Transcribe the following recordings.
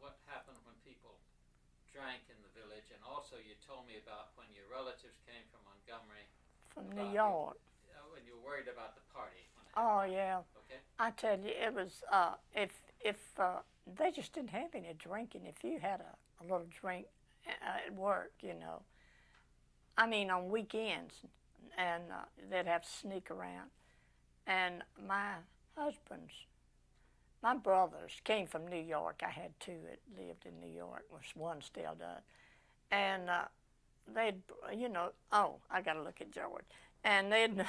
what happened when people drank in the village, and also you told me about when your relatives came from Montgomery. From New York. When you were worried about the party. Oh, yeah. Okay. I tell you, it was, if they just didn't have any drinking. If you had a little drink at work, you know, I mean on weekends, and they'd have to sneak around. And my brothers came from New York. I had two that lived in New York, which one still does. And they'd, you know, oh, I got to look at George. And they'd... Now,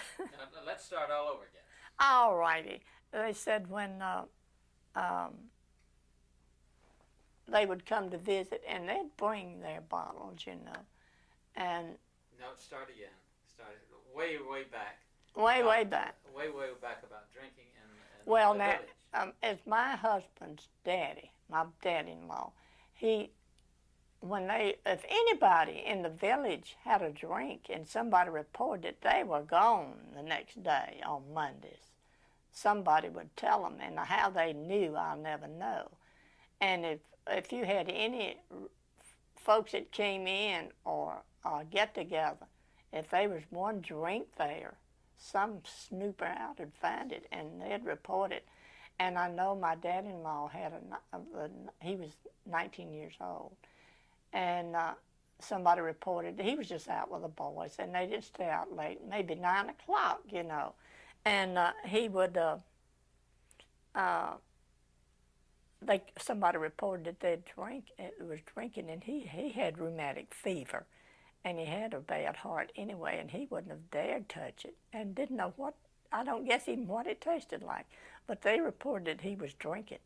let's start all over again. All righty. They said when they would come to visit, and they'd bring their bottles, you know. And... No, start again. Start way back. Way back. Way back about drinking and well, the now, village. As my husband's daddy, my dad-in-law, if anybody in the village had a drink and somebody reported it, they were gone the next day on Mondays. Somebody would tell them, and how they knew, I'll never know. And if you had any folks that came in or get together, if there was one drink there, some snooper out would find it, and they'd report it. And I know my dad-in-law he was 19 years old, and somebody reported he was just out with the boys, and they didn't stay out late, maybe 9 o'clock, you know. And he would, somebody reported that they was drinking, and he had rheumatic fever, and he had a bad heart anyway, and he wouldn't have dared touch it, and didn't know I don't guess even what it tasted like, but they reported he was drinking,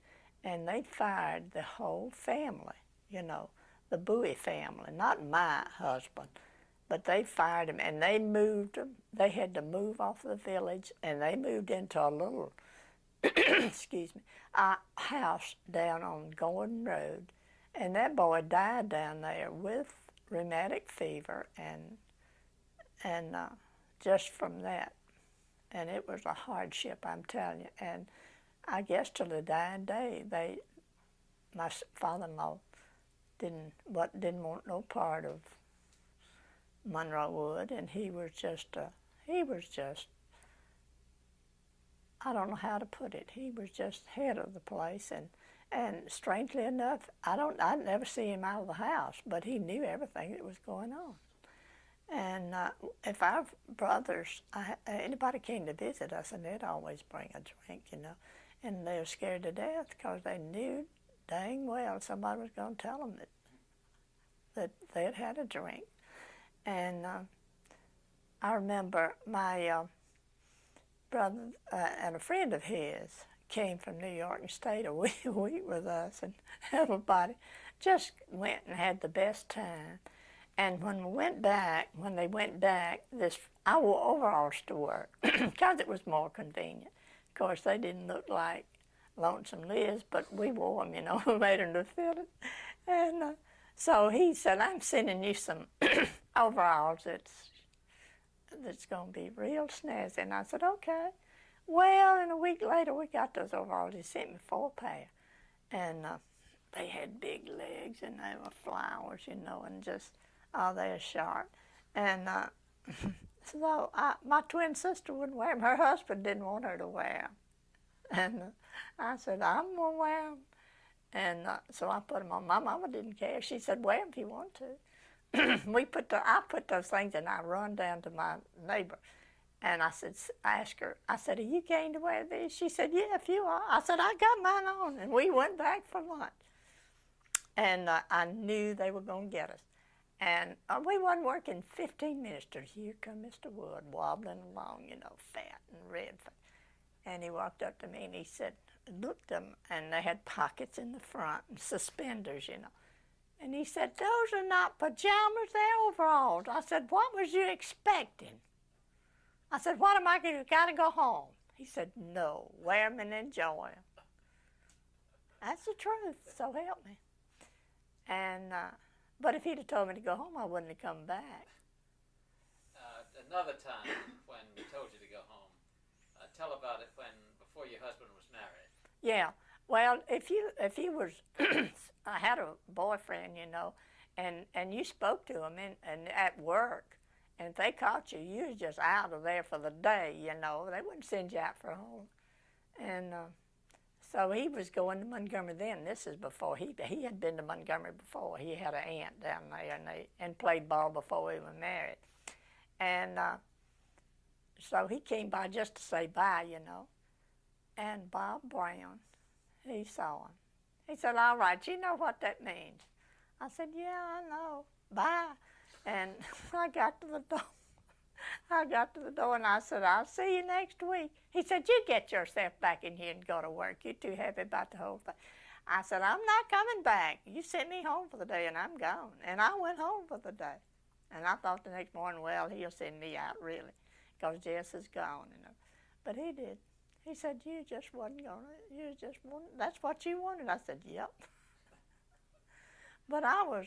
and they fired the whole family, you know, the Bowie family, not my husband, but they fired him, and they moved him. They had to move off the village, and they moved into a little, excuse me, house down on Gordon Road, and that boy died down there with rheumatic fever, and just from that. And it was a hardship, I'm telling you. And I guess till the dying day, my father-in-law didn't want no part of Monroe Wood, and he was just, I don't know how to put it. He was just head of the place, and strangely enough, I'd never see him out of the house, but he knew everything that was going on. And if our brothers, anybody came to visit us, and they'd always bring a drink, you know, and they were scared to death because they knew dang well somebody was going to tell them that they'd had a drink. And I remember my brother and a friend of his came from New York and stayed a week with us, and everybody just went and had the best time. And when they went back, I wore overalls to work because it was more convenient. Of course, they didn't look like Lonesome Liz, but we wore them, you know, made them to fit it. And so he said, I'm sending you some overalls that's going to be real snazzy. And I said, okay. Well, and a week later, we got those overalls. He sent me 4 pair. And they had big legs, and they were flowers, you know, and just... oh, they're sharp. And so my twin sister wouldn't wear them. Her husband didn't want her to wear them. And I said, I'm going to wear them. And so I put them on. My mama didn't care. She said, wear them if you want to. I put those things, and I run down to my neighbor. And I asked her, I said, are you going to wear these? She said, yeah, if you are. I said, I got mine on. And we went back for lunch. And I knew they were going to get us. And we wasn't working 15 minutes till here come Mr. Wood wobbling along, you know, fat and red. And he walked up to me and he said, looked them, and they had pockets in the front and suspenders, you know. And he said, those are not pajamas, they're overalls. I said, what was you expecting? I said, what am I going to, got to go home? He said, no, wear them and enjoy them. That's the truth, so help me. And, but if he'd have told me to go home, I wouldn't have come back. Another time when he told you to go home, tell about it before your husband was married. Yeah, well, if he was I had a boyfriend, and you spoke to him and at work, and if they caught you, you was just out of there for the day, They wouldn't send you out for a whole. And so he was going to Montgomery then. This is before he had been to Montgomery before. He had an aunt down there, and played ball before we were married. And so he came by just to say bye, And Bob Brown, he saw him. He said, "All right, you know what that means." I said, "Yeah, I know. Bye." And I got to the door. And I said, "I'll see you next week." He said, "You get yourself back in here and go to work. You're too happy about the whole thing." I said, "I'm not coming back. You sent me home for the day, and I'm gone." And I went home for the day. And I thought the next morning, well, he'll send me out, really, because Jess is gone. But he did. He said, "You just wasn't going to, that's what you wanted." I said, "Yep." But I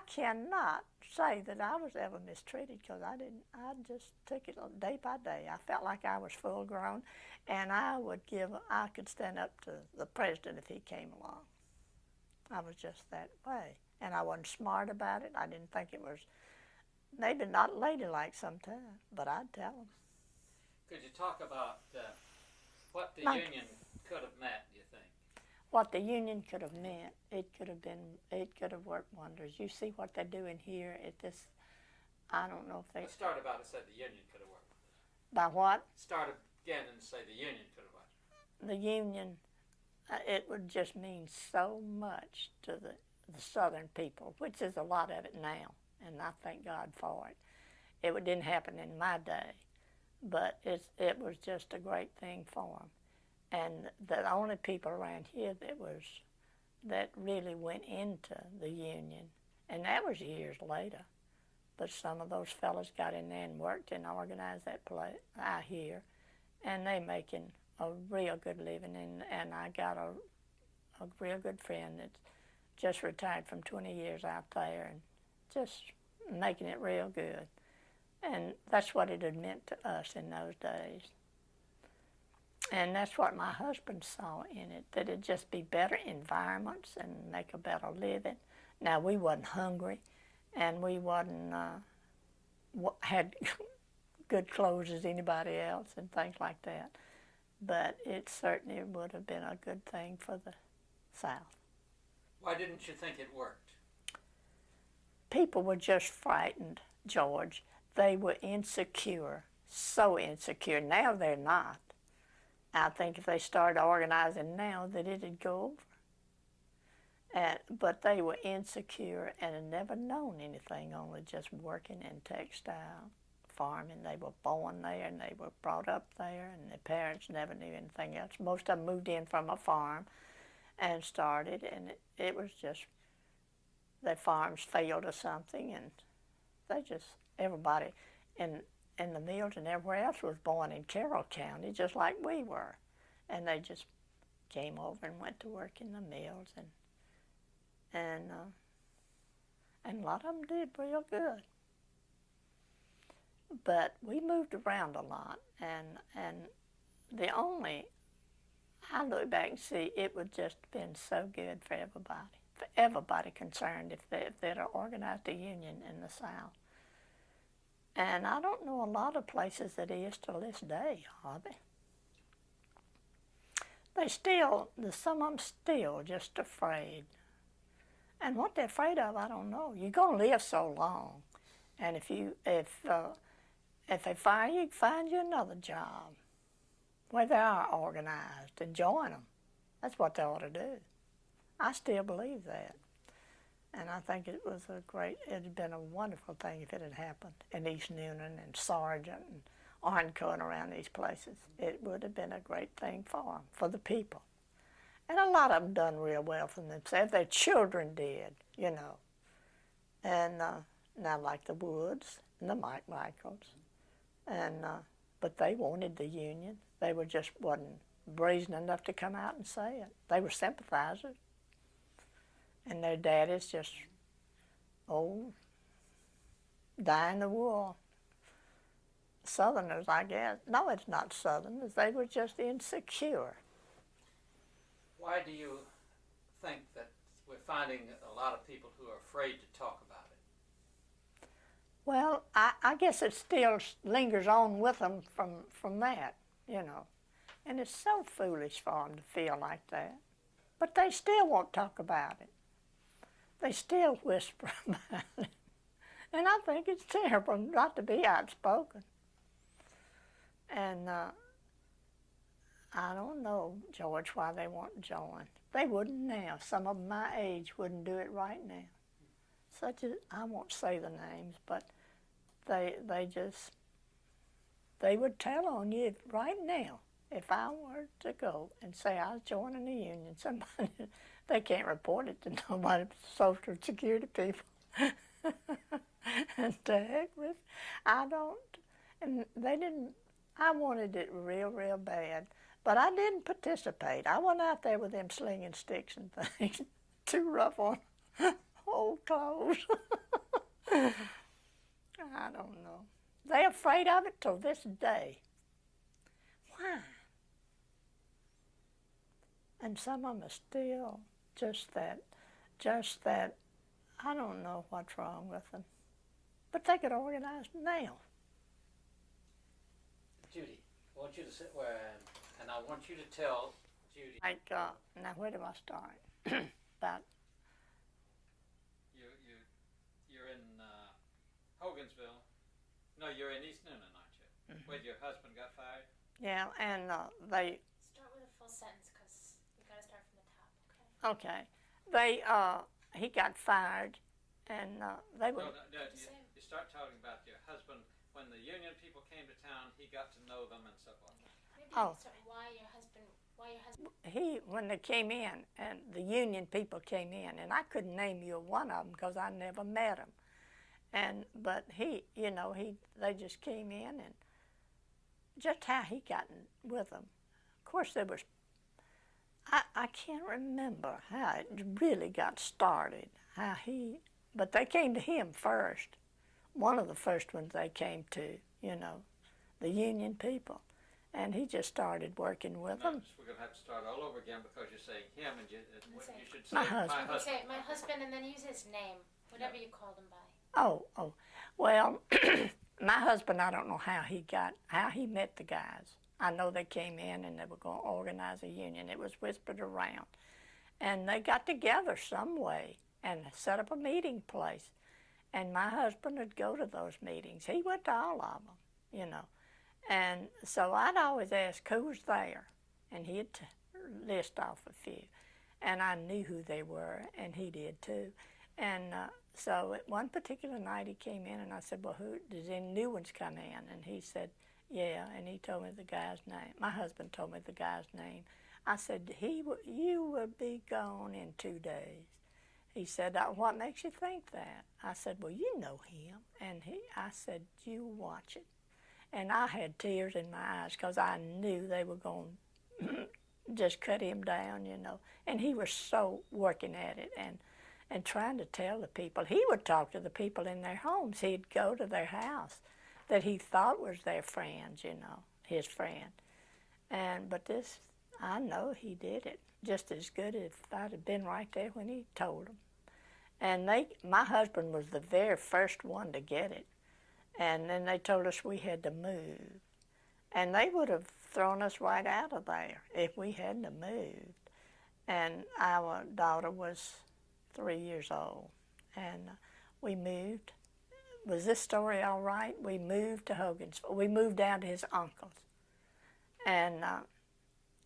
cannot say that I was ever mistreated, because I didn't. I just took it day by day. I felt like I was full grown, and I could stand up to the president if he came along. I was just that way. And I wasn't smart about it. I didn't think it was, maybe not ladylike sometimes, but I'd tell them. Could you talk about what the union could have meant, do you think? What the union could have meant, it could have worked wonders. You see what they're doing here at this, I don't know if they... Let's start about it, said the union could have worked. By what? Start again and say the union could have worked. The union, it would just mean so much to the Southern people, which is a lot of it now, and I thank God for it. It didn't happen in my day, but it was just a great thing for them. And the only people around here that really went into the union, and that was years later, but some of those fellas got in there and worked and organized that place out here, and they making a real good living. And I got a real good friend that's just retired from 20 years out there and just making it real good. And that's what it had meant to us in those days. And that's what my husband saw in it, that it'd just be better environments and make a better living. Now, we wasn't hungry, and we wasn't had good clothes as anybody else and things like that. But it certainly would have been a good thing for the South. Why didn't you think it worked? People were just frightened, George. They were insecure, so insecure. Now they're not. I think if they started organizing now, that it'd go over. But they were insecure and had never known anything, only just working in textile, farming. They were born there and they were brought up there, and their parents never knew anything else. Most of them moved in from a farm and started, and it was just, their farms failed or something, and they just, everybody in the mills and everywhere else was born in Carroll County, just like we were. And they just came over and went to work in the mills, and a lot of them did real good. But we moved around a lot, and I look back and see it would just been so good for everybody concerned if they'd have organized a union in the South. And I don't know a lot of places that is to this day, are they? Some of them still just afraid. And what they're afraid of, I don't know. You're going to live so long. And if they fire you, find you another job where they are organized and join them. That's what they ought to do. I still believe that. And I think it had been a wonderful thing if it had happened in East Newnan and Sargent and Arnco and around these places. It would have been a great thing for them, for the people. And a lot of them done real well for themselves. Their children did, And now like the Woods and the Michaels. But they wanted the union. They wasn't brazen enough to come out and say it. They were sympathizers. And their daddies just, dyed in the wool. Southerners, I guess. No, it's not Southerners. They were just insecure. Why do you think that we're finding a lot of people who are afraid to talk about it? Well, I guess it still lingers on with them from that, you know. And it's so foolish for them to feel like that. But they still won't talk about it. They still whisper about it. And I think it's terrible not to be outspoken. And I don't know, George, why they won't join. They wouldn't now. Some of them my age wouldn't do it right now. Such as, I won't say the names, but they would tell on you right now. If I were to go and say I was joining the union, somebody, they can't report it to nobody but Social Security people. And to heck with, I don't, and they didn't, I wanted it real, real bad, but I didn't participate. I went out there with them slinging sticks and things, too rough on old clothes. I don't know. They're afraid of it till this day. Why? And some of them are still just that, I don't know what's wrong with them. But they could organize now. Judy, I want you to sit where I am, and I want you to tell Judy. Now where do I start? About you're in Hogansville. No, you're in East Noonan, aren't you? Mm-hmm. Where your husband got fired? Yeah, and they... Start with a full sentence, because we got to start from the top, Okay. okay? He got fired, and they were... You start talking about your husband. When the union people came to town, he got to know them and so forth. Maybe why your husband... When they came in, and the union people came in, and I couldn't name you one of them because I never met them. But they just came in, and just how he got with them. Of course, there was, I can't remember how it really got started, but they came to him first. One of the first ones they came to, the union people. And he just started working with them. We're going to have to start all over again because you're saying him, and you should say my husband. Say my husband, and then use his name, whatever you called him by. Oh, well, my husband, I don't know how he met the guys. I know they came in and they were going to organize a union. It was whispered around. And they got together some way and set up a meeting place. And my husband would go to those meetings. He went to all of them, And so I'd always ask who was there, and he'd list off a few. And I knew who they were, and he did too. And so at one particular night he came in, and I said, well, does any new ones come in? And he said, yeah, and he told me the guy's name. My husband told me the guy's name. I said, you will be gone in 2 days. He said, what makes you think that? I said, well, you know him. And I said, you watch it. And I had tears in my eyes because I knew they were going to just cut him down, And he was so working at it and trying to tell the people. He would talk to the people in their homes. He'd go to their house that he thought was their friends, his friend. But this, I know he did it just as good as if I'd have been right there when he told them. And my husband was the very first one to get it. And then they told us we had to move. And they would have thrown us right out of there if we hadn't have moved. And our daughter was 3 years old. And we moved. Was this story all right? We moved to Hogansville. We moved down to his uncle's. And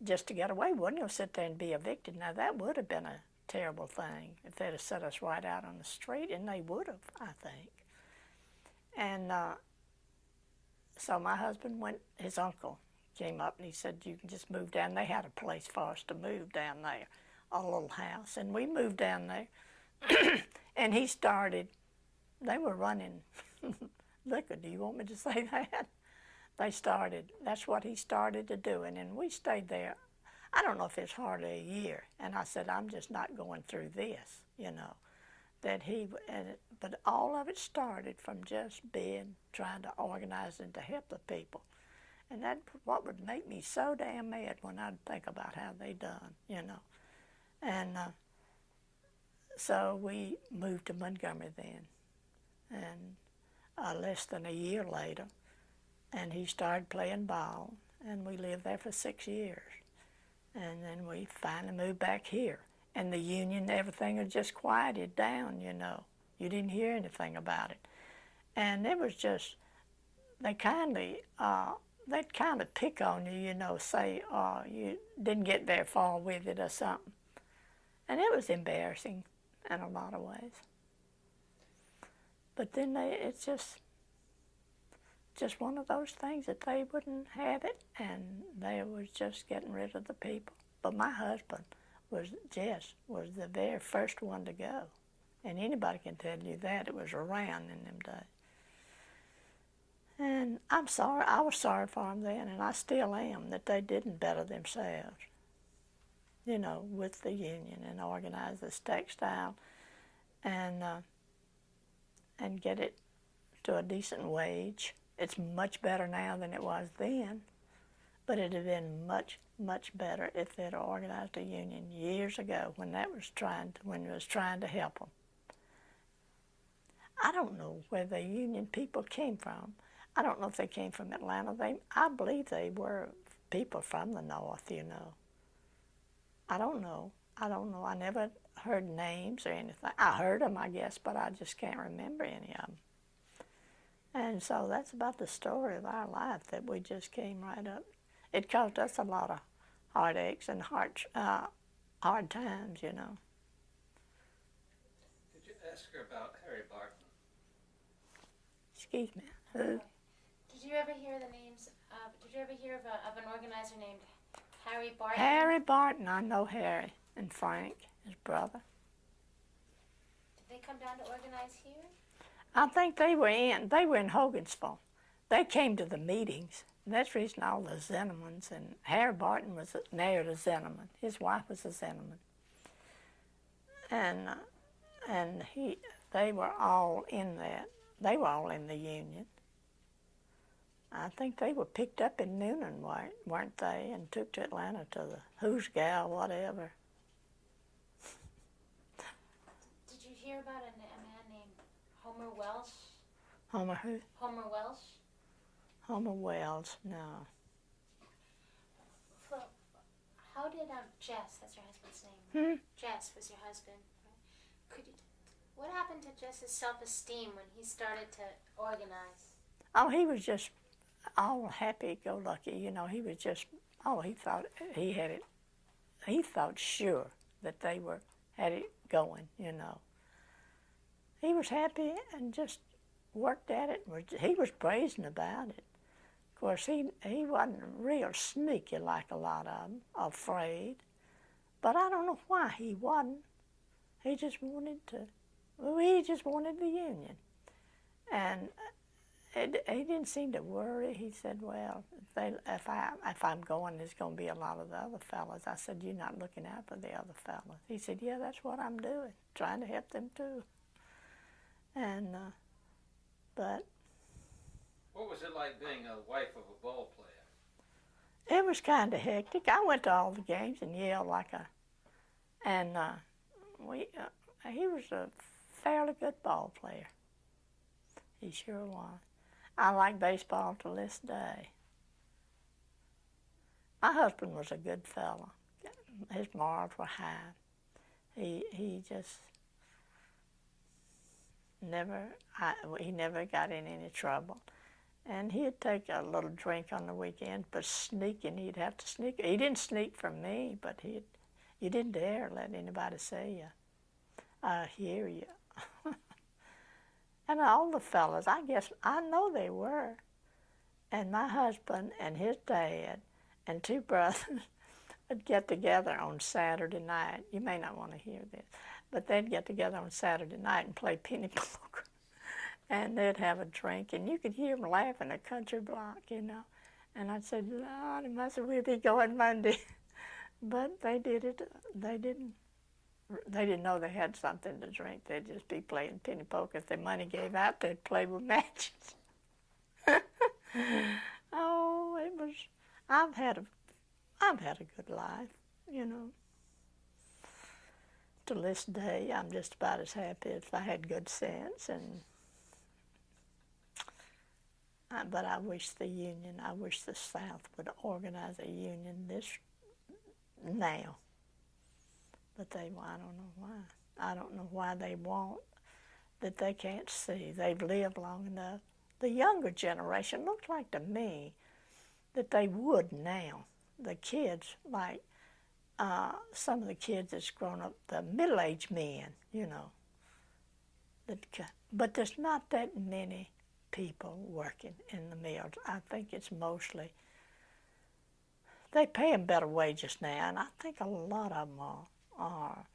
just to get away, we wasn't going to sit there and be evicted. Now, that would have been a terrible thing if they'd have set us right out on the street, and they would have, I think. And so my husband his uncle came up and he said, you can just move down. They had a place for us to move down there, a little house. And we moved down there. And they were running liquor. Do you want me to say that? That's what he started to do. And we stayed there, I don't know if it's hardly a year. And I said, I'm just not going through this, But all of it started from just trying to organize and to help the people. And that's what would make me so damn mad when I'd think about how they done, And so we moved to Montgomery then, and less than a year later, and he started playing ball, and we lived there for 6 years. And then we finally moved back here. And the union, everything had just quieted down, you know. You didn't hear anything about it. And it was just, they'd kind of pick on you, you know, say, oh, you didn't get very far with it or something. And it was embarrassing in a lot of ways. But then it's just one of those things that they wouldn't have it, and they was just getting rid of the people. But my husband was the very first one to go. And anybody can tell you that. It was around in them days. And I'm sorry, I was sorry for them then, and I still am, that they didn't better themselves, you know, with the union and organize this textile and get it to a decent wage. It's much better now than it was then, but it'd have been much, much better if they'd organized a union years ago when it was trying to help them. I don't know where the union people came from. I don't know if they came from Atlanta. I believe they were people from the North, you know. I don't know. I never heard names or anything. I heard them, I guess, but I just can't remember any of them. And so that's about the story of our life, that we just came right up. It caused us a lot of heartaches and hard times, you know. Did you ask her about Harry Barton? Excuse me. Who? Did you ever hear of an organizer named Harry Barton? Harry Barton. I know Harry and Frank, his brother. Did they come down to organize here? I think they were in Hogansville. They came to the meetings. And that's the reason all the Zinnemans, and Harry Barton was married a Zinneman. His wife was a Zinneman. And they were all in that. They were all in the union. I think they were picked up in Noonan, weren't they, and took to Atlanta to the Who's Gal, whatever. Did you hear about a man named Homer Welsh? Homer who? Homer Welsh? Homer Wells, no. Flo, how did Jess, that's your husband's name, right? Jess was your husband, right? What happened to Jess's self-esteem when he started to organize? Oh, he was just all happy-go-lucky, you know. He was just, he thought he had it. He thought sure that they had it going, you know. He was happy and just worked at it. He was brazen about it. Of course, he wasn't real sneaky like a lot of them, afraid. But I don't know why he wasn't. He just wanted the union. And he didn't seem to worry. He said, well, if I'm going, there's going to be a lot of the other fellas. I said, you're not looking out for the other fellas. He said, yeah, that's what I'm doing, trying to help them too. And, but... What was it like being a wife of a ball player? It was kind of hectic. I went to all the games and yelled like a... And he was a fairly good ball player. He sure was. I like baseball to this day. My husband was a good fellow. His morals were high. He just never got in any trouble. And he'd take a little drink on the weekend, but sneaking, he'd have to sneak. He didn't sneak from me, but you didn't dare let anybody see you. I hear you. And all the fellas, I guess, I know they were. And my husband and his dad and two brothers would get together on Saturday night. You may not want to hear this, but they'd get together on Saturday night and play penny poker. And they'd have a drink, and you could hear them laughing at Country Block, you know. And I said, Lord, it must really be going Monday. But they did it. They didn't know they had something to drink. They'd just be playing penny poker. If their money gave out, they'd play with matches. Oh, it was. I've had a good life, you know. to this day, I'm just about as happy if I had good sense. But I wish I wish the South would organize a union now. But I don't know why. I don't know why they won't, that they can't see. They've lived long enough. The younger generation looks like to me that they would now. The kids, like some of the kids that's grown up, the middle-aged men, you know. But there's not that many people working in the mills. I think it's mostly, they pay them better wages now, and I think a lot of them are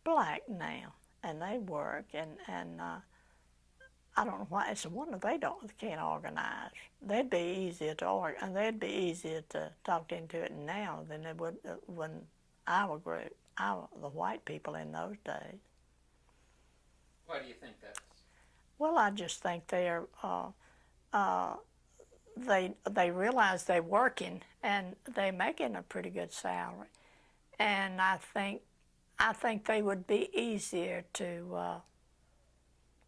black now, and they work, and I don't know why. It's a wonder they can't organize. They'd be easier to talk into it now than they would when our group, the white people in those days. Why do you think that is? Well, I just think they realize they're working and they're making a pretty good salary, and I think they would be easier to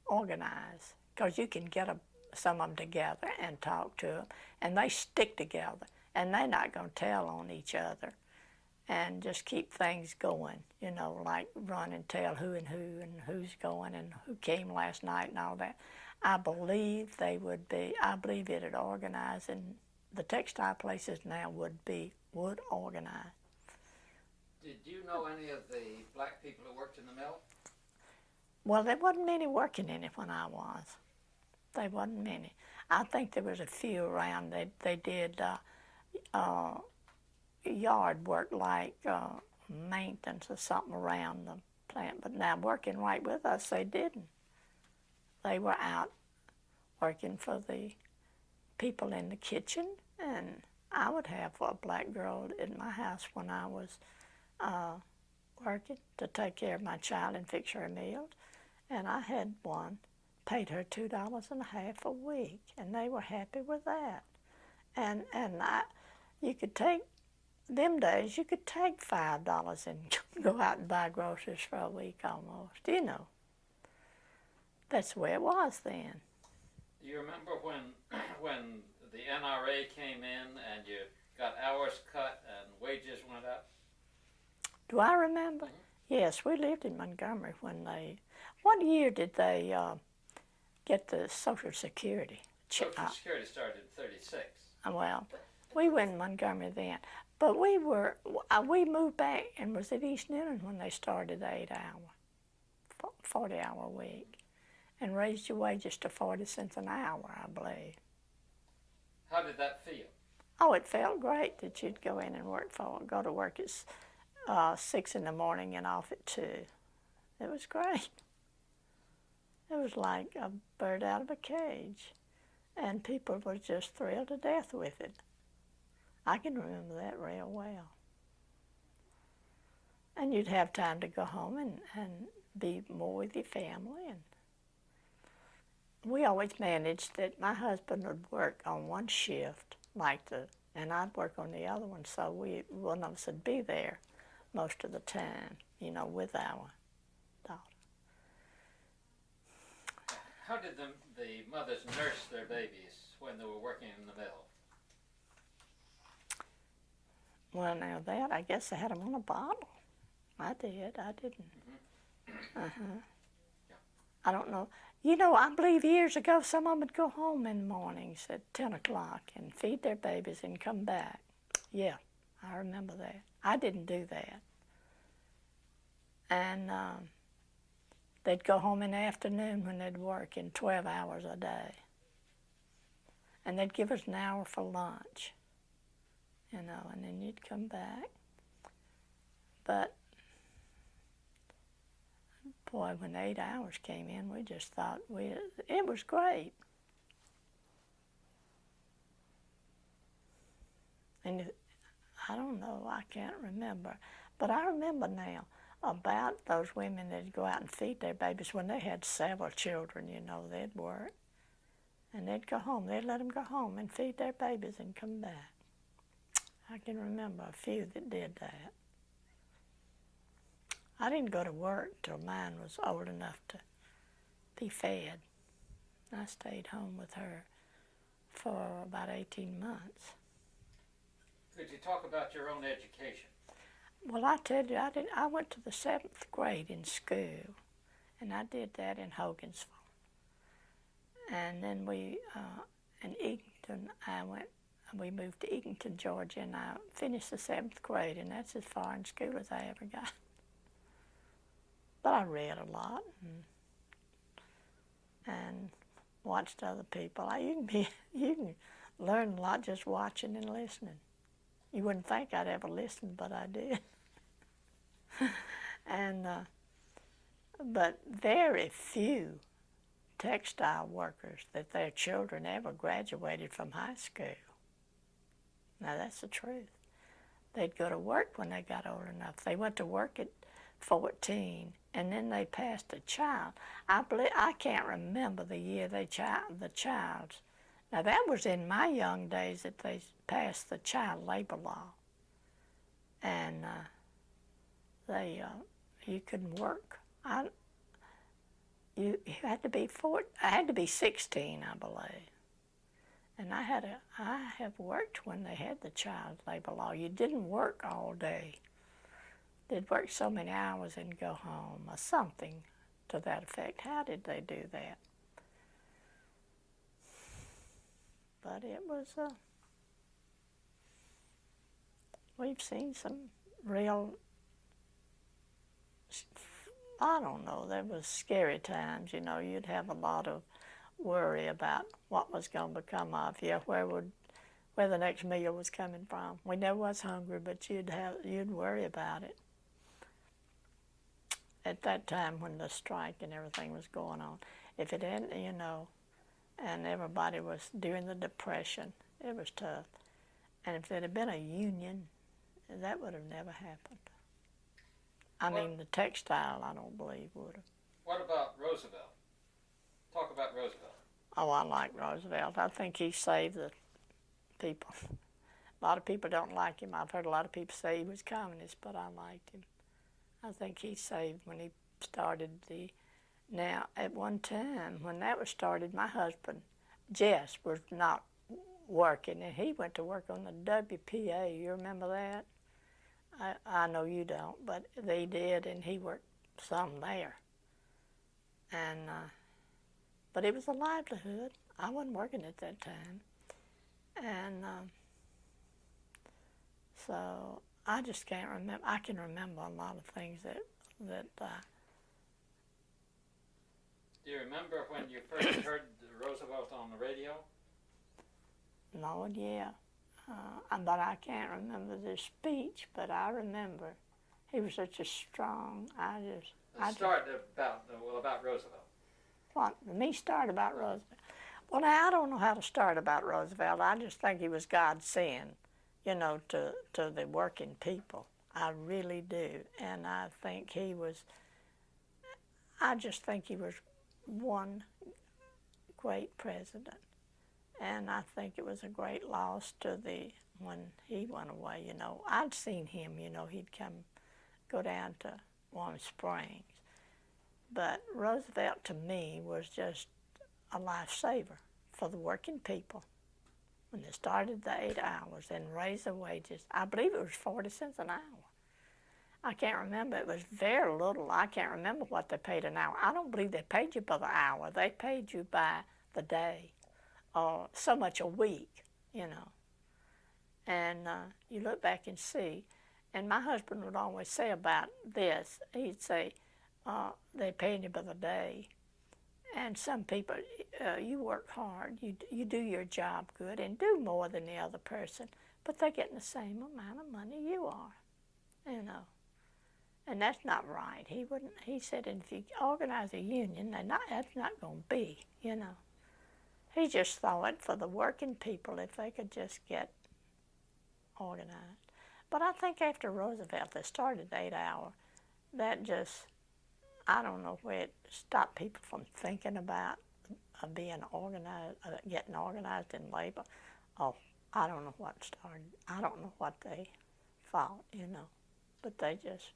organize, because you can get some of them together and talk to them, and they stick together, and they're not going to tell on each other, and just keep things going, you know, like run and tell who and who's going and who came last night and all that. I believe it'd organize, and the textile places now would organize. Did you know any of the black people who worked in the mill? Well, there wasn't many working in it when I was. There wasn't many. I think there was a few around. They did yard work, like maintenance or something around the plant. But now working right with us, they didn't. They were out working for the people in the kitchen, and I would have a black girl in my house when I was working to take care of my child and fix her meals. And I had one, paid her $2.50 a week, and they were happy with that. And you could take, them days, you could take $5 and go out and buy groceries for a week almost, you know. That's the way it was then. Do you remember when the NRA came in and you got hours cut and wages went up? Do I remember? Mm-hmm. Yes, we lived in Montgomery when what year did they get the Social Security? Social Security started in 36. Well, we were in Montgomery then. But we moved back and was at East Newton when they started the 8-hour, 40-hour week, and raised your wages to 40 cents an hour, I believe. How did that feel? Oh, it felt great that you'd go in and go to work at 6 in the morning and off at 2. It was great. It was like a bird out of a cage, and people were just thrilled to death with it. I can remember that real well. And you'd have time to go home and be more with your family. And we always managed that my husband would work on one shift, and I'd work on the other one, so one of us would be there most of the time, you know, with our daughter. How did the mothers nurse their babies when they were working in the mill? Well, now that, I guess they had them on a bottle. I did. I didn't. Mm-hmm. Yeah. I don't know. You know, I believe years ago some of them would go home in the mornings at 10 o'clock and feed their babies and come back. Yeah, I remember that. I didn't do that. And they'd go home in the afternoon when they'd work in 12 hours a day. And they'd give us an hour for lunch, you know, and then you'd come back. But, boy, when 8 hours came in, we just thought it was great. And I don't know, I can't remember. But I remember now about those women that'd go out and feed their babies when they had several children, you know, they'd work. And they'd go home. They'd let them go home and feed their babies and come back. I can remember a few that did that. I didn't go to work till mine was old enough to be fed. I stayed home with her for about 18 months. Could you talk about your own education? Well, I tell you, I went to the 7th grade in school, and I did that in Hogansville. And then in Eatonton, we moved to Eatonton, Georgia, and I finished the 7th grade, and that's as far in school as I ever got. But I read a lot and watched other people. You can learn a lot just watching and listening. You wouldn't think I'd ever listen, but I did. And but very few textile workers that their children ever graduated from high school. Now that's the truth. They'd go to work when they got old enough. They went to work at 14, and then they passed a child. I can't remember the year the child's. Now that was in my young days that they passed the child labor law, and you couldn't work. You had to be I had to be 16, I believe. And I have worked when they had the child labor law. You didn't work all day. They'd work so many hours and go home, or something to that effect. How did they do that? But it was, we've seen some real, I don't know, there was scary times, you know. You'd have a lot of worry about what was going to become of you, where the next meal was coming from. We never was hungry, but you'd worry about it. At that time when the strike and everything was going on, if it hadn't, you know, and everybody was during the Depression, it was tough. And if there had been a union, that would have never happened. I mean, the textile, I don't believe would have. What about Roosevelt? Talk about Roosevelt. Oh, I like Roosevelt. I think he saved the people. A lot of people don't like him. I've heard a lot of people say he was communist, but I liked him. I think he saved when he started Now, at one time, when that was started, my husband, Jess, was not working, and he went to work on the WPA. You remember that? I know you don't, but they did, and he worked some there. And but it was a livelihood. I wasn't working at that time. And so I just can't remember. I can remember a lot of things that Do you remember when you first heard Roosevelt on the radio? Lord, yeah. But I can't remember the speech, but I remember he was such a strong, Start about Roosevelt. What, me start about Roosevelt? Well, now, I don't know how to start about Roosevelt. I just think he was God's send, you know, to the working people. I really do. And I just think he was one great president. And I think it was a great loss when he went away, you know. I'd seen him, you know, he'd go down to Warm Springs. But Roosevelt, to me, was just a lifesaver for the working people. When they started the 8 hours and raised the wages, I believe it was 40 cents an hour. I can't remember. It was very little. I can't remember what they paid an hour. I don't believe they paid you by the hour. They paid you by the day, or so much a week, you know. And you look back and see. And my husband would always say about this, he'd say, they paying you by the day. And some people, you work hard, you do your job good and do more than the other person, but they're getting the same amount of money you are, you know. And that's not right. He said, and if you organize a union, that's not going to be, you know. He just thought for the working people, if they could just get organized. But I think after Roosevelt, they started 8 hour. That just, I don't know where it stopped people from thinking about being organized, getting organized in labor. Oh, I don't know what started. I don't know what they thought, you know. But they just,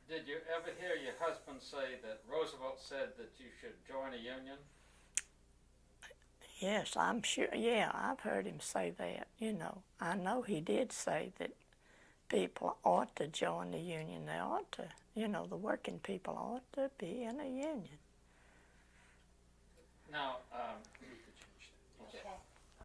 Did you ever hear your husband say that Roosevelt said that you should join a union? Yes, I'm sure. Yeah, I've heard him say that. I know he did say that people ought to join the union. They ought to. The working people ought to be in a union. Now,